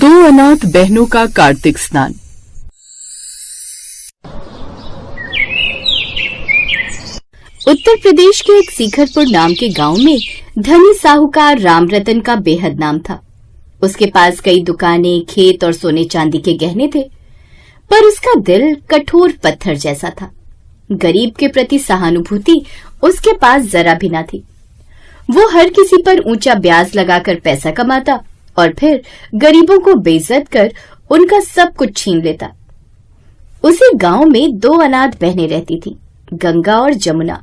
दो अनाथ बहनों का कार्तिक स्नान। उत्तर प्रदेश के एक शिखरपुर नाम के गांव में धनी साहूकार रामरतन का बेहद नाम था। उसके पास कई दुकानें, खेत और सोने चांदी के गहने थे, पर उसका दिल कठोर पत्थर जैसा था। गरीब के प्रति सहानुभूति उसके पास जरा भी न थी। वो हर किसी पर ऊंचा ब्याज लगाकर पैसा कमाता और फिर गरीबों को बेइज्जत कर उनका सब कुछ छीन लेता। उसी गांव में दो अनाथ बहनें रहती थीं, गंगा और जमुना,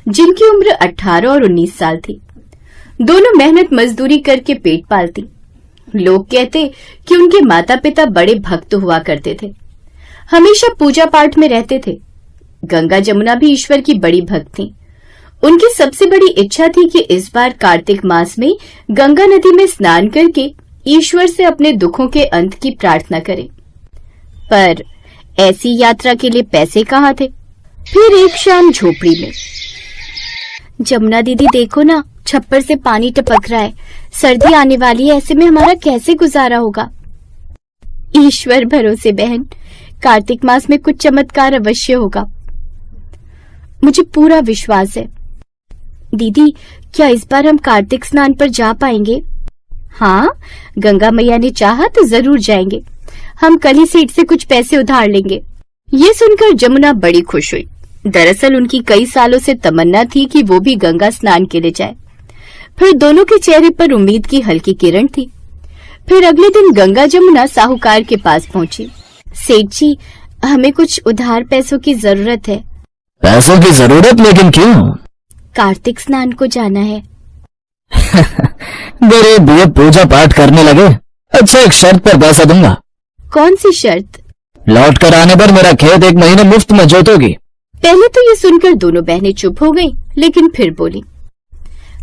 जिनकी उम्र 18 और 19 साल थी। दोनों मेहनत मजदूरी करके पेट पालती। लोग कहते कि उनके माता पिता बड़े भक्त हुआ करते थे, हमेशा पूजा पाठ में रहते थे। गंगा जमुना भी ईश्वर की बड़ी भक्त थीं। उनकी सबसे बड़ी इच्छा थी कि इस बार कार्तिक मास में गंगा नदी में स्नान करके ईश्वर से अपने दुखों के अंत की प्रार्थना करें। पर ऐसी यात्रा के लिए पैसे कहाँ थे। फिर एक शाम झोपड़ी में, जमुना दीदी देखो ना, छप्पर से पानी टपक रहा है, सर्दी आने वाली है, ऐसे में हमारा कैसे गुजारा होगा। ईश्वर भरोसे बहन, कार्तिक मास में कुछ चमत्कार अवश्य होगा, मुझे पूरा विश्वास है। दीदी, क्या इस बार हम कार्तिक स्नान पर जा पाएंगे? हाँ, गंगा मैया ने चाहा तो जरूर जाएंगे। हम कल ही सेठ से कुछ पैसे उधार लेंगे। ये सुनकर जमुना बड़ी खुश हुई। दरअसल उनकी कई सालों से तमन्ना थी कि वो भी गंगा स्नान के लिए जाए। फिर दोनों के चेहरे पर उम्मीद की हल्की किरण थी। फिर अगले दिन गंगा जमुना साहूकार के पास पहुंची। सेठ जी, हमें कुछ उधार पैसों की जरूरत है। पैसों की जरूरत? लेकिन क्यों? कार्तिक स्नान को जाना है। गरीब ये पूजा पाठ करने लगे। अच्छा, एक शर्त पर पैसा दूंगा। कौन सी शर्त? लौट कर आने पर मेरा खेत 1 महीने मुफ्त में जोतोगी। पहले तो ये सुनकर दोनों बहनें चुप हो गईं, लेकिन फिर बोली,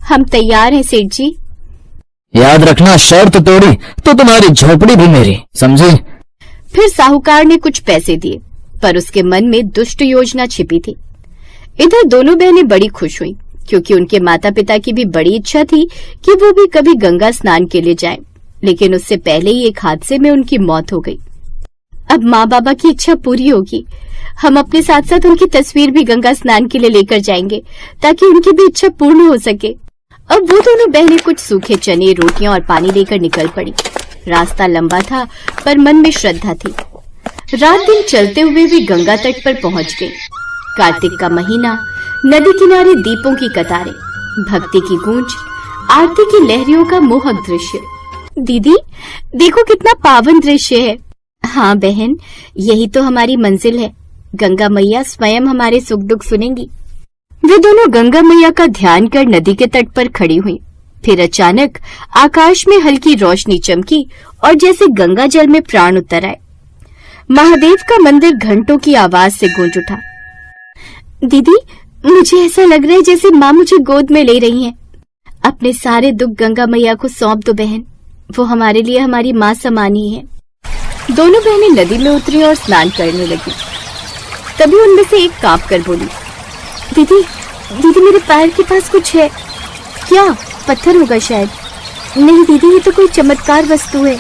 हम तैयार हैं सेठ जी। याद रखना, शर्त तोड़ी तो तुम्हारी झोपड़ी भी मेरी, समझी? फिर साहूकार ने कुछ पैसे दिए, पर उसके मन में दुष्ट योजना छिपी थी। इधर दोनों बहनें बड़ी खुश हुईं, क्योंकि उनके माता पिता की भी बड़ी इच्छा थी कि वो भी कभी गंगा स्नान के लिए जाएं, लेकिन उससे पहले ही एक हादसे में उनकी मौत हो गई। अब माँ बाबा की इच्छा पूरी होगी। हम अपने साथ साथ उनकी तस्वीर भी गंगा स्नान के लिए लेकर जाएंगे, ताकि उनकी भी इच्छा पूर्ण हो सके। अब वो दोनों बहनें कुछ सूखे चने, रोटियां और पानी लेकर निकल पड़ी। रास्ता लंबा था, पर मन में श्रद्धा थी। रात दिन चलते हुए भी गंगा तट पर पहुंच गए। कार्तिक का महीना, नदी किनारे दीपों की कतारें, भक्ति की गूंज, आरती की लहरियों का मोहक दृश्य। दीदी देखो, कितना पावन दृश्य है। हाँ बहन, यही तो हमारी मंजिल है। गंगा मैया स्वयं हमारे सुख दुख सुनेंगी। वे दोनों गंगा मैया का ध्यान कर नदी के तट पर खड़ी हुई। फिर अचानक आकाश में हल्की रोशनी चमकी और जैसे गंगा जल में प्राण उतर आए। महादेव का मंदिर घंटों की आवाज से गूंज उठा। दीदी, मुझे ऐसा लग रहा है जैसे माँ मुझे गोद में ले रही हैं। अपने सारे दुख गंगा मैया को सौंप दो बहन, वो हमारे लिए हमारी माँ समान ही है। दोनों बहनें नदी में उतरी और स्नान करने लगी। तभी उनमें से एक कांप कर बोली, दीदी दीदी, मेरे पैर के पास कुछ है। क्या? पत्थर होगा शायद। नहीं दीदी, ये तो कोई चमत्कार वस्तु है।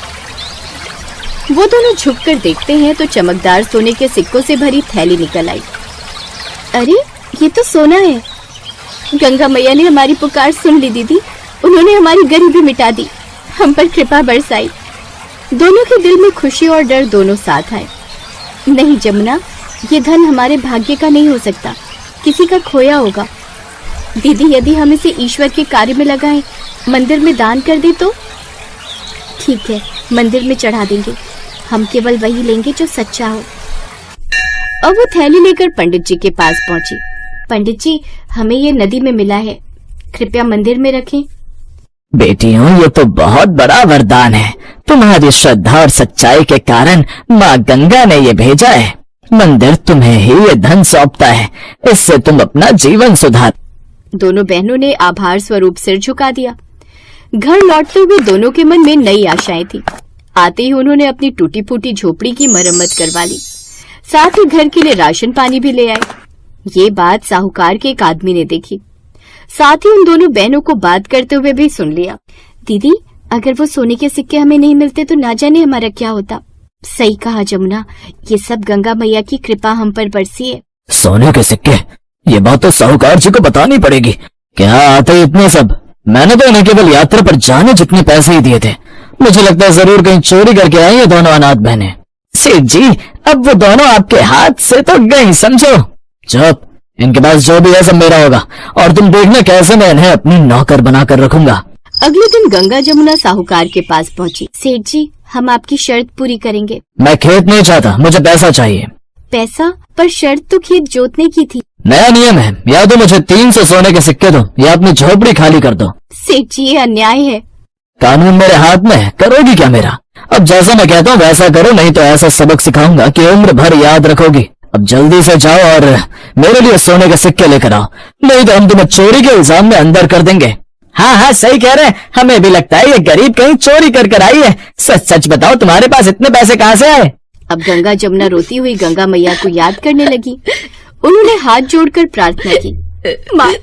वो दोनों झुककर देखते हैं तो चमकदार सोने के सिक्कों से भरी थैली निकल आई। अरे, ये तो सोना है। गंगा मैया ने हमारी पुकार सुन ली दीदी, उन्होंने हमारी गरीबी मिटा दी, हम पर कृपा बरसाई। दोनों के दिल में खुशी और डर दोनों साथ आए। नहीं जमुना, ये धन हमारे भाग्य का नहीं हो सकता, किसी का खोया होगा। दीदी, यदि हम इसे ईश्वर के कार्य में लगाएं, मंदिर में दान कर दे तो? ठीक है, मंदिर में चढ़ा देंगे। हम केवल वही लेंगे जो सच्चा हो। अब वो थैली लेकर पंडित जी के पास पहुंची। पंडित जी, हमें ये नदी में मिला है, कृपया मंदिर में रखें। बेटियों, ये तो बहुत बड़ा वरदान है। तुम्हारी श्रद्धा और सच्चाई के कारण माँ गंगा ने ये भेजा है। मंदिर तुम्हें ही ये धन सौंपता है, इससे तुम अपना जीवन सुधार। दोनों बहनों ने आभार स्वरूप सिर झुका दिया। घर लौटते हुए दोनों के मन में नई आशाएं थी। आते ही उन्होंने अपनी टूटी फूटी झोपड़ी की मरम्मत करवा ली, साथ ही घर के लिए राशन पानी भी ले आए। ये बात साहूकार के एक आदमी ने देखी। साथ ही उन दोनों बहनों को बात करते हुए भी सुन लिया। दीदी, अगर वो सोने के सिक्के हमें नहीं मिलते तो ना जाने हमारा क्या होता। सही कहा जमुना, ये सब गंगा मैया की कृपा हम पर बरसी है। सोने के सिक्के? ये बात तो साहूकार जी को बतानी पड़ेगी। क्या आते इतने सब? मैंने तो इन्हें केवल यात्रा पर जाने जितने पैसे ही दिए थे। मुझे लगता है जरूर कहीं चोरी करके आई है दोनों अनाथ बहनें। सेठ जी, अब वो दोनों आपके हाथ से तो गई, समझो। चुप, इनके पास जो भी है सब मेरा होगा, और तुम देखना कैसे मैं इन्हें अपनी नौकर बनाकर रखूंगा। अगले दिन गंगा जमुना साहूकार के पास पहुंची। सेठ जी, हम आपकी शर्त पूरी करेंगे। मैं खेत नहीं चाहता, मुझे पैसा चाहिए। पैसा? पर शर्त तो खेत जोतने की थी। नया नियम है, या तो मुझे 300 सोने के सिक्के दो या अपनी झोपड़ी खाली कर दो। सेठ जी, ये अन्याय है। कानून मेरे हाथ में है, करोगी क्या मेरा? अब जैसा मैं कहता हूँ वैसा करो, नहीं तो ऐसा सबक सिखाऊंगा कि उम्र भर याद रखोगी। अब जल्दी से जाओ और मेरे लिए सोने के सिक्के लेकर आओ, नहीं तो हम तुम्हें चोरी के इल्जाम में अंदर कर देंगे। हाँ हाँ, सही कह रहे हैं, हमें भी लगता है ये गरीब कहीं चोरी कर आई है। सच सच बताओ, तुम्हारे पास इतने पैसे कहाँ से आए? अब गंगा जमुना रोती हुई गंगा मैया को याद करने लगी। उन्होंने हाथ जोड़कर प्रार्थना की, माँ,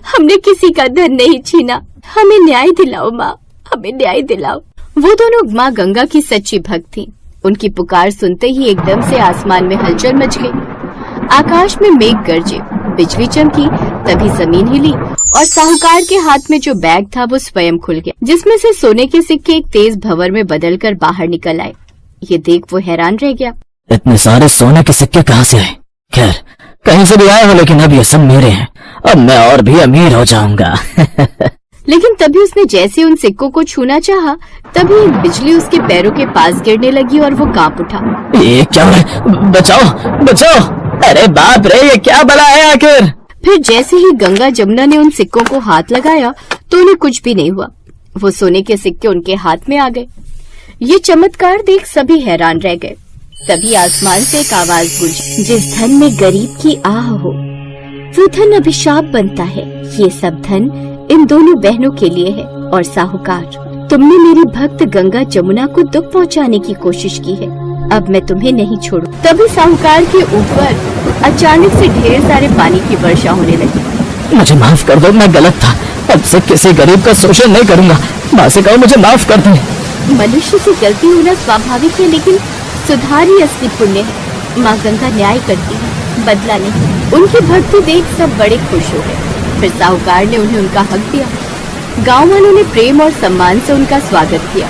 हमने किसी का धन नहीं छीना, हमें न्याय दिलाओ माँ, हमें न्याय दिलाओ। वो दोनों माँ गंगा की सच्ची भक्त थीं। उनकी पुकार सुनते ही एकदम से आसमान में हलचल मच गई। आकाश में मेघ गरजे, बिजली चमकी, तभी जमीन हिली और साहूकार के हाथ में जो बैग था वो स्वयं खुल गया, जिसमें से सोने के सिक्के एक तेज भंवर में बदलकर बाहर निकल आए। ये देख वो हैरान रह गया। इतने सारे सोने के सिक्के कहाँ से आए? खैर, कहीं से भी आए हो, लेकिन अब ये सब मेरे हैं। अब मैं और भी अमीर हो जाऊंगा। लेकिन तभी उसने जैसे उन सिक्कों को छूना चाहा, तभी एक बिजली उसके पैरों के पास गिरने लगी और वो कांप उठा। ये क्या हो रहा है? बचाओ बचाओ! अरे बाप रे, ये क्या बला है आखिर? फिर जैसे ही गंगा जमुना ने उन सिक्कों को हाथ लगाया तो उन्हें कुछ भी नहीं हुआ। वो सोने के सिक्के उनके हाथ में आ गए। ये चमत्कार देख सभी हैरान रह गए। तभी आसमान से एक आवाज गूंजी, जिस धन में गरीब की आह हो वो धन अभिशाप बनता है। ये सब धन इन दोनों बहनों के लिए है। और साहूकार, तुमने मेरी भक्त गंगा जमुना को दुख पहुंचाने की कोशिश की है, अब मैं तुम्हें नहीं छोड़ू। तभी साहूकार के ऊपर अचानक से ढेर सारे पानी की वर्षा होने लगी। मुझे माफ कर दो, मैं गलत था। अब से किसी गरीब का शोषण नहीं करूंगा। माँ से कहो मुझे माफ कर दे। मनुष्य से गलती होना स्वाभाविक है, लेकिन सुधार ही असली पुण्य है। माँ गंगा न्याय करती है, बदला नहीं। उनकी भक्ति देख सब बड़े खुश हो गए। फिर साहूकार ने उन्हें उनका हक दिया। गांव वालों ने प्रेम और सम्मान से उनका स्वागत किया।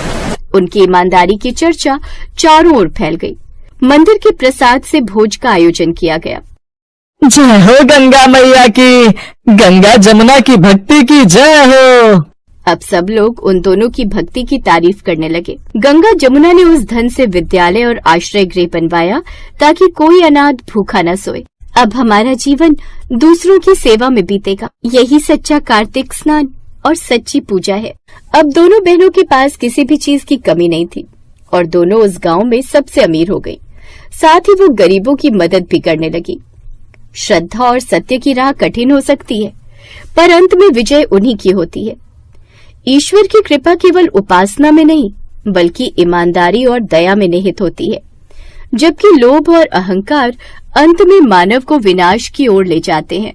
उनकी ईमानदारी की चर्चा चारों ओर फैल गई। मंदिर के प्रसाद से भोज का आयोजन किया गया। जय हो गंगा मैया की, गंगा जमुना की भक्ति की जय हो। अब सब लोग उन दोनों की भक्ति की तारीफ करने लगे। गंगा जमुना ने उस धन से विद्यालय और आश्रय गृह बनवाया ताकि कोई अनाथ भूखा न सोए। अब हमारा जीवन दूसरों की सेवा में बीतेगा। यही सच्चा कार्तिक स्नान और सच्ची पूजा है। अब दोनों बहनों के पास किसी भी चीज की कमी नहीं थी और दोनों उस गांव में सबसे अमीर हो गई। साथ ही वो गरीबों की मदद भी करने लगी। श्रद्धा और सत्य की राह कठिन हो सकती है, पर अंत में विजय उन्हीं की होती है। ईश्वर की कृपा केवल उपासना में नहीं, बल्कि ईमानदारी और दया में निहित होती है, जबकि लोभ और अहंकार अंत में मानव को विनाश की ओर ले जाते हैं।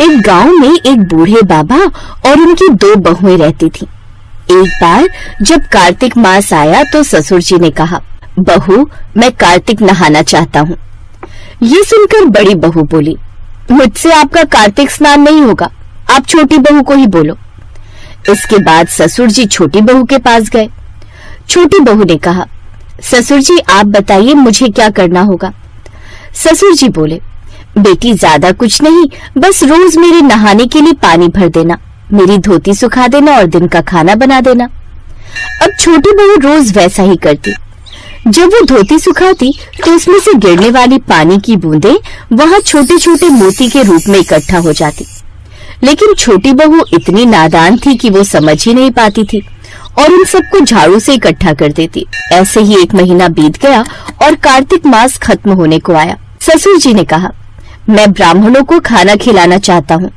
एक गांव में एक बूढ़े बाबा और उनकी 2 बहुएं रहती थीं। एक बार जब कार्तिक मास आया तो ससुर जी ने कहा, बहू, मैं कार्तिक नहाना चाहता हूँ। ये सुनकर बड़ी बहू बोली, मुझसे आपका कार्तिक स्नान नहीं होगा, आप छोटी बहू को ही बोलो। इसके बाद ससुर जी छोटी बहू के पास गए। छोटी बहू ने कहा, ससुर जी आप बताइए मुझे क्या करना होगा। ससुर जी बोले, बेटी ज्यादा कुछ नहीं, बस रोज मेरे नहाने के लिए पानी भर देना, मेरी धोती सुखा देना और दिन का खाना बना देना। अब छोटी बहू रोज वैसा ही करती। जब वो धोती सुखाती तो उसमें से गिरने वाली पानी की बूंदें वहां छोटे छोटे मोती के रूप में इकट्ठा हो जाती। लेकिन छोटी बहू इतनी नादान थी कि वो समझ ही नहीं पाती थी और उन सबको झाड़ू से इकट्ठा कर देती। ऐसे ही 1 महीना बीत गया और कार्तिक मास खत्म होने को आया। ससुर जी ने कहा, मैं ब्राह्मणों को खाना खिलाना चाहता हूँ।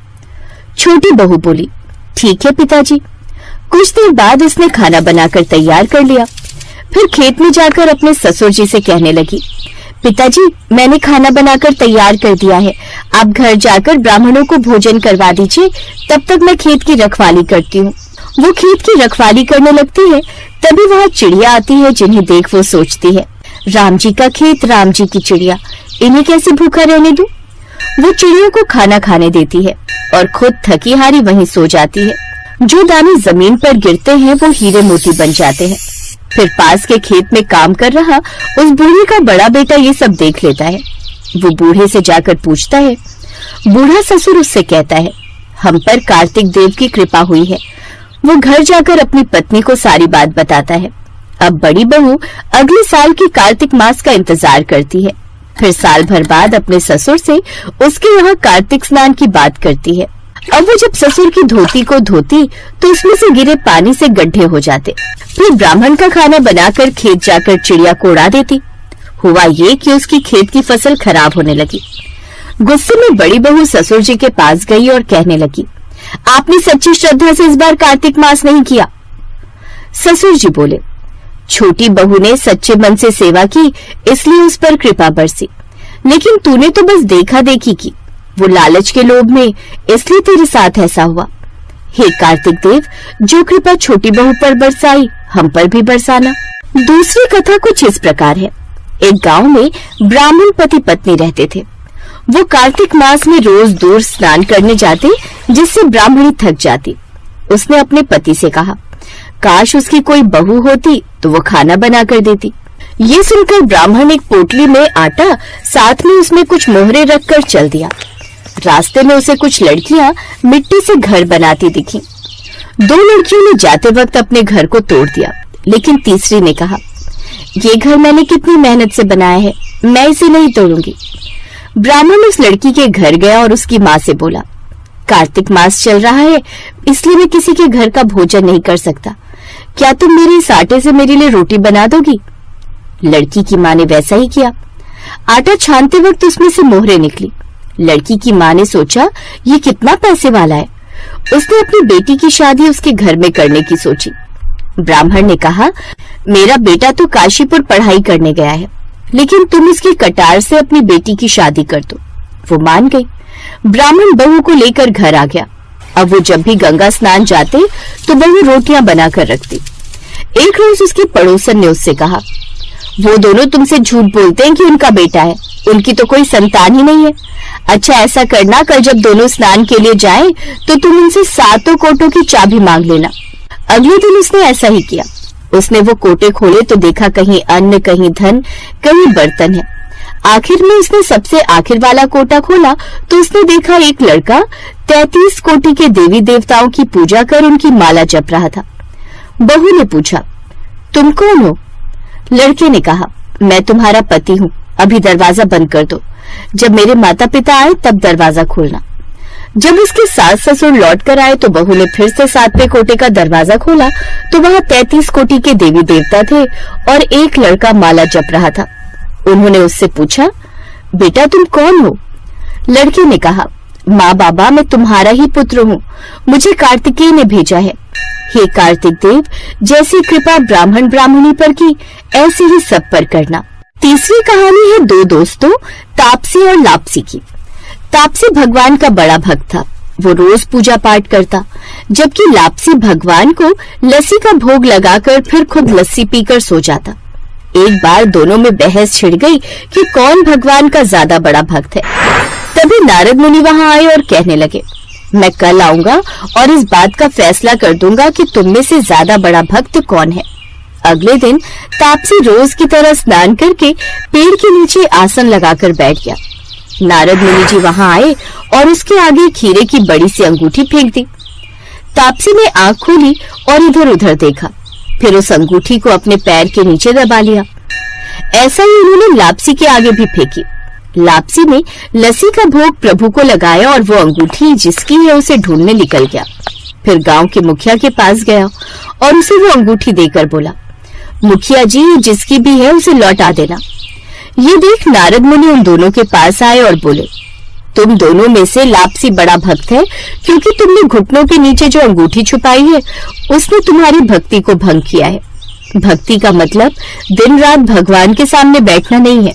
छोटी बहू बोली, ठीक है पिताजी। कुछ देर बाद उसने खाना बनाकर तैयार कर लिया। फिर खेत में जाकर अपने ससुर जी से कहने लगी, पिताजी, मैंने खाना बनाकर तैयार कर दिया है, आप घर जाकर ब्राह्मणों को भोजन करवा दीजिए, तब तक मैं खेत की रखवाली करती हूँ। वो खेत की रखवाली करने लगती है, तभी वहाँ चिड़िया आती है, जिन्हें देख वो सोचती है, राम जी का खेत, राम जी की चिड़िया, इन्हें कैसे भूखा रहने दूं? वो चिड़ियों को खाना खाने देती है और खुद थकी हारी वहीं सो जाती है। जो दाने जमीन पर गिरते हैं वो हीरे मोती बन जाते हैं। फिर पास के खेत में काम कर रहा उस बूढ़े का बड़ा बेटा ये सब देख लेता है। वो बूढ़े से जाकर पूछता है। बूढ़ा ससुर उससे कहता है, हम पर कार्तिक देव की कृपा हुई है। वो घर जाकर अपनी पत्नी को सारी बात बताता है। अब बड़ी बहू अगले साल की कार्तिक मास का इंतजार करती है। फिर साल भर बाद अपने ससुर से उसके यहाँ कार्तिक स्नान की बात करती है। अब वो जब ससुर की धोती को धोती तो उसमें से गिरे पानी से गड्ढे हो जाते। फिर ब्राह्मण का खाना बनाकर खेत जाकर चिड़िया को उड़ा देती। हुआ ये कि उसकी खेत की फसल खराब होने लगी। गुस्से में बड़ी बहू ससुर जी के पास गई और कहने लगी, आपने सच्ची श्रद्धा से इस बार कार्तिक मास नहीं किया। ससुर जी बोले, छोटी बहू ने सच्चे मन से सेवा की, इसलिए उस पर कृपा बरसी, लेकिन तूने तो बस देखा देखी की, वो लालच के लोभ में, इसलिए तेरे साथ ऐसा हुआ। हे कार्तिक देव, जो कृपा छोटी बहू पर बरसाई, हम पर भी बरसाना। दूसरी कथा कुछ इस प्रकार है। एक गांव में ब्राह्मण पति पत्नी रहते थे। वो कार्तिक मास में रोज दूर स्नान करने जाते, जिससे ब्राह्मणी थक जाती। उसने अपने पति से कहा, काश उसकी कोई बहू होती तो वो खाना बना कर देती। ये सुनकर ब्राह्मण एक पोटली में आटा, साथ में उसमें कुछ मोहरे रखकर चल दिया। रास्ते में उसे कुछ लड़कियां मिट्टी से घर बनाती दिखी। दो लड़कियों ने जाते वक्त अपने घर को तोड़ दिया, लेकिन तीसरी ने कहा, ये घर मैंने कितनी मेहनत से बनाया है, मैं इसे नहीं तोड़ूंगी। ब्राह्मण उस लड़की के घर गया और उसकी माँ से बोला, कार्तिक मास चल रहा है, इसलिए मैं किसी के घर का भोजन नहीं कर सकता, क्या तुम मेरे इस आटे से मेरे लिए रोटी बना दोगी? लड़की की माँ ने वैसा ही किया। आटा छानते वक्त उसमें से मोहरे निकली। लड़की की माँ ने सोचा, ये कितना पैसे वाला है। उसने अपनी बेटी की शादी उसके घर में करने की सोची। ब्राह्मण ने कहा, मेरा बेटा तो काशीपुर पढ़ाई करने गया है, लेकिन तुम इसकी कटार से अपनी बेटी की शादी कर दो। वो मान गई। ब्राह्मण बहू को लेकर घर आ गया। अब वो जब भी गंगा स्नान जाते तो बहू रोटियां बनाकर रखती। एक रोज उसकी पड़ोसन ने उससे कहा, वो दोनों तुमसे झूठ बोलते हैं कि उनका बेटा है, उनकी तो कोई संतान ही नहीं है। अच्छा ऐसा करना, कल जब दोनों स्नान के लिए जाएं, तो तुम उनसे 7 कोटों की चाबी मांग लेना। अगले दिन उसने ऐसा ही किया। उसने वो कोटे खोले तो देखा कहीं अन्न, कहीं धन, कहीं बर्तन है। आखिर में उसने सबसे आखिर वाला कोटा खोला तो उसने देखा एक लड़का 33 कोटि के देवी देवताओं की पूजा कर उनकी माला जप रहा था। बहू ने पूछा, तुम कौन हो? लड़के ने कहा, मैं तुम्हारा पति हूँ, अभी दरवाजा बंद कर दो, जब मेरे माता पिता आए तब दरवाजा खोलना। जब उसके सास ससुर लौट कर आए तो बहू ने फिर से 7वें कोटे का दरवाजा खोला तो वहाँ 33 कोटि के देवी देवता थे और एक लड़का माला जप रहा था। उन्होंने उससे पूछा, बेटा तुम कौन हो? लड़के ने कहा, माँ बाबा मैं तुम्हारा ही पुत्र हूँ, मुझे कार्तिकेय ने भेजा है। हे कार्तिक देव, जैसी कृपा ब्राह्मण ब्राह्मणी पर की, ऐसी ही सब पर करना। तीसरी कहानी है दो दोस्तों तापसी और लापसी की। तापसी भगवान का बड़ा भक्त था। वो रोज पूजा पाठ करता, जबकि लापसी भगवान को लस्सी का भोग लगाकर फिर खुद लस्सी पीकर सो जाता। एक बार दोनों में बहस छिड़ गई कि कौन भगवान का ज्यादा बड़ा भक्त है। तभी नारद मुनि वहां आए और कहने लगे, मैं कल आऊंगा और इस बात का फैसला कर दूंगा कि तुम में से ज्यादा बड़ा भक्त कौन है। अगले दिन तापसी रोज की तरह स्नान करके पेड़ के नीचे आसन लगाकर बैठ गया। नारद मुनि जी वहां आए और उसके आगे खीरे की बड़ी सी अंगूठी फेंक दी। तापसी ने आंख खोली और इधर उधर देखा, फिर उस अंगूठी को अपने पैर के नीचे दबा लिया। ऐसा ही उन्होंने लापसी के आगे भी फेंकी। लापसी ने लस्सी का भोग प्रभु को लगाया और वो अंगूठी जिसकी है उसे ढूंढने निकल गया। फिर गांव के मुखिया के पास गया और उसे वो अंगूठी देकर बोला, मुखिया जी जिसकी भी है उसे लौटा देना। ये देख नारद मुनि उन दोनों के पास आए और बोले, तुम दोनों में से लापसी बड़ा भक्त है, क्योंकि तुमने घुटनों के नीचे जो अंगूठी छुपाई है उसने तुम्हारी भक्ति को भंग किया है। भक्ति का मतलब दिन रात भगवान के सामने बैठना नहीं है।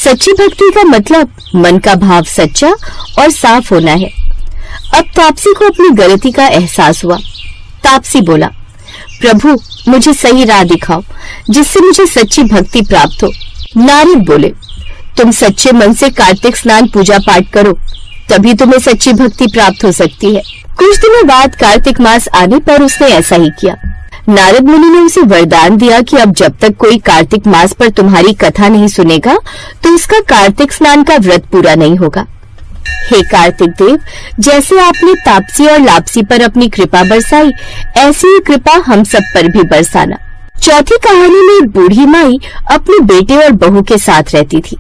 सच्ची भक्ति का मतलब मन का भाव सच्चा और साफ होना है। अब तापसी को अपनी गलती का एहसास हुआ। तापसी बोला, प्रभु मुझे सही राह दिखाओ जिससे मुझे सच्ची भक्ति प्राप्त हो। नारद बोले, तुम सच्चे मन से कार्तिक स्नान पूजा पाठ करो, तभी तुम्हें सच्ची भक्ति प्राप्त हो सकती है। कुछ दिनों बाद कार्तिक मास आने पर उसने ऐसा ही किया। नारद मुनि ने उसे वरदान दिया कि अब जब तक कोई कार्तिक मास पर तुम्हारी कथा नहीं सुनेगा तो उसका कार्तिक स्नान का व्रत पूरा नहीं होगा। हे कार्तिक देव, जैसे आपने तापसी और लापसी पर अपनी कृपा बरसाई, ऐसी ही कृपा हम सब पर भी बरसाना। चौथी कहानी में एक बूढ़ी माई अपने बेटे और बहू के साथ रहती थी।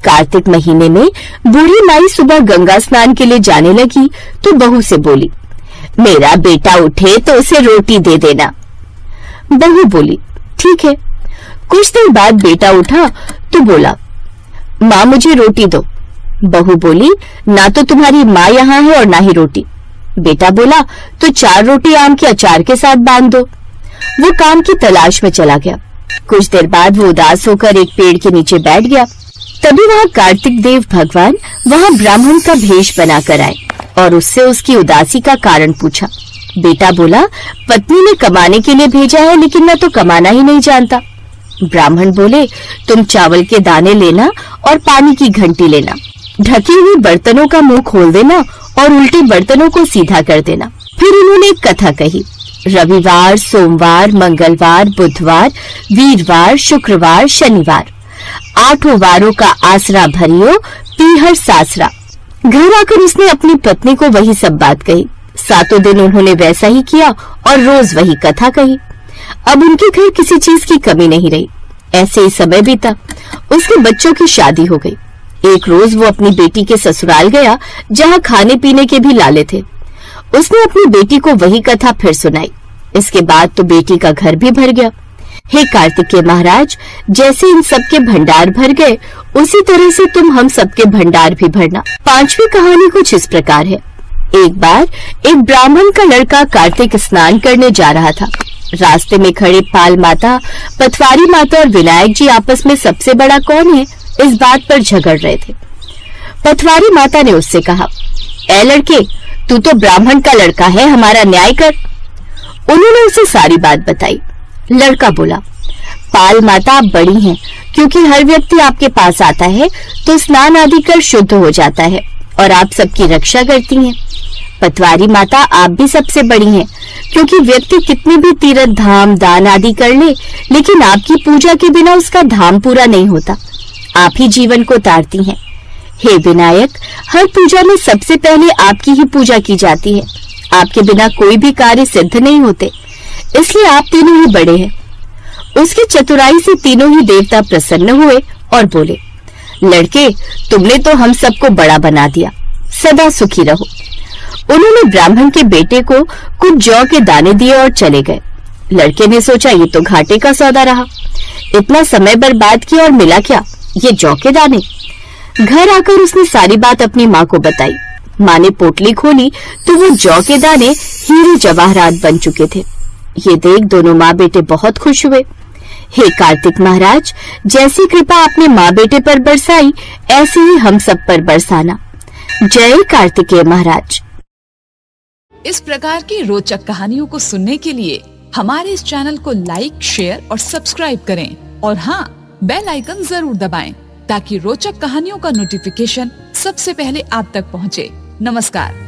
कार्तिक महीने में बूढ़ी माई सुबह गंगा स्नान के लिए जाने लगी तो बहू से बोली, मेरा बेटा उठे तो उसे रोटी दे देना। बहू बोली, ठीक है। कुछ देर बाद बेटा उठा तो बोला, माँ मुझे रोटी दो। बहू बोली, ना तो तुम्हारी माँ यहाँ है और ना ही रोटी। बेटा बोला, तो 4 रोटी आम के अचार के साथ बांध दो। वो काम की तलाश में चला गया। कुछ देर बाद वो उदास होकर एक पेड़ के नीचे बैठ गया। तभी वहाँ कार्तिक देव भगवान वहाँ ब्राह्मण का भेष बनाकर आए और उससे उसकी उदासी का कारण पूछा। बेटा बोला, पत्नी ने कमाने के लिए भेजा है लेकिन मैं तो कमाना ही नहीं जानता। ब्राह्मण बोले, तुम चावल के दाने लेना और पानी की घंटी लेना, ढके हुए बर्तनों का मुंह खोल देना और उल्टे बर्तनों को सीधा कर देना। फिर उन्होंने एक कथा कही, रविवार, सोमवार, मंगलवार, बुधवार, वीरवार, शुक्रवार, शनिवार, 8 वारों का आसरा भरियो पीहर सासरा। घर आकर उसने अपनी पत्नी को वही सब बात कही। 7 दिन उन्होंने वैसा ही किया और रोज वही कथा कही। अब उनके घर किसी चीज की कमी नहीं रही। ऐसे ही समय बीता। उसके बच्चों की शादी हो गई। एक रोज वो अपनी बेटी के ससुराल गया जहाँ खाने पीने के भी लाले थे। उसने अपनी बेटी को वही कथा फिर सुनाई। इसके बाद तो बेटी का घर भी भर गया। हे कार्तिकेय महाराज, जैसे इन सबके भंडार भर गए उसी तरह से तुम हम सबके भंडार भी भरना। 5वीं कहानी कुछ इस प्रकार है। एक बार एक ब्राह्मण का लड़का कार्तिक स्नान करने जा रहा था। रास्ते में खड़े पाल माता, पथवारी माता और विनायक जी आपस में सबसे बड़ा कौन है इस बात पर झगड़ रहे थे। पथवारी माता ने उससे कहा, ऐ लड़के, तू तो ब्राह्मण का लड़का है, हमारा न्याय कर। उन्होंने उसे सारी बात बताई। लड़का बोला, पाल माता आप बड़ी हैं, क्योंकि हर व्यक्ति आपके पास आता है तो स्नान आदि कर शुद्ध हो जाता है और आप सबकी रक्षा करती हैं। पटवारी माता आप भी सबसे बड़ी हैं, क्योंकि व्यक्ति कितने भी तीर्थ धाम दान आदि कर ले, लेकिन आपकी पूजा के बिना उसका धाम पूरा नहीं होता। आप ही जीवन को तारती हैं। हे विनायक, हर पूजा में सबसे पहले आपकी ही पूजा की जाती है। आपके बिना कोई भी कार्य सिद्ध नहीं होते, इसलिए आप तीनों ही बड़े हैं। उसकी चतुराई से तीनों ही देवता प्रसन्न हुए और बोले, लड़के, तुमने तो हम सबको बड़ा बना दिया, सदा सुखी रहो। उन्होंने ब्राह्मण के बेटे को कुछ जौ के दाने दिए और चले गए। लड़के ने सोचा ये तो घाटे का सौदा रहा, इतना समय बर्बाद किया और मिला क्या, ये जौ के दाने। घर आकर उसने सारी बात अपनी माँ को बताई। माँ ने पोटली खोली तो वो जौ के दाने हीरे जवाहरात बन चुके थे। ये देख दोनों माँ बेटे बहुत खुश हुए। हे कार्तिक महाराज, जैसी कृपा आपने माँ बेटे पर बरसाई, ऐसी ही हम सब पर बरसाना। जय कार्तिकेय महाराज। इस प्रकार की रोचक कहानियों को सुनने के लिए हमारे इस चैनल को लाइक, शेयर और सब्सक्राइब करें और हाँ, बेल आइकन जरूर दबाएं ताकि रोचक कहानियों का नोटिफिकेशन सबसे पहले आप तक पहुँचे। नमस्कार।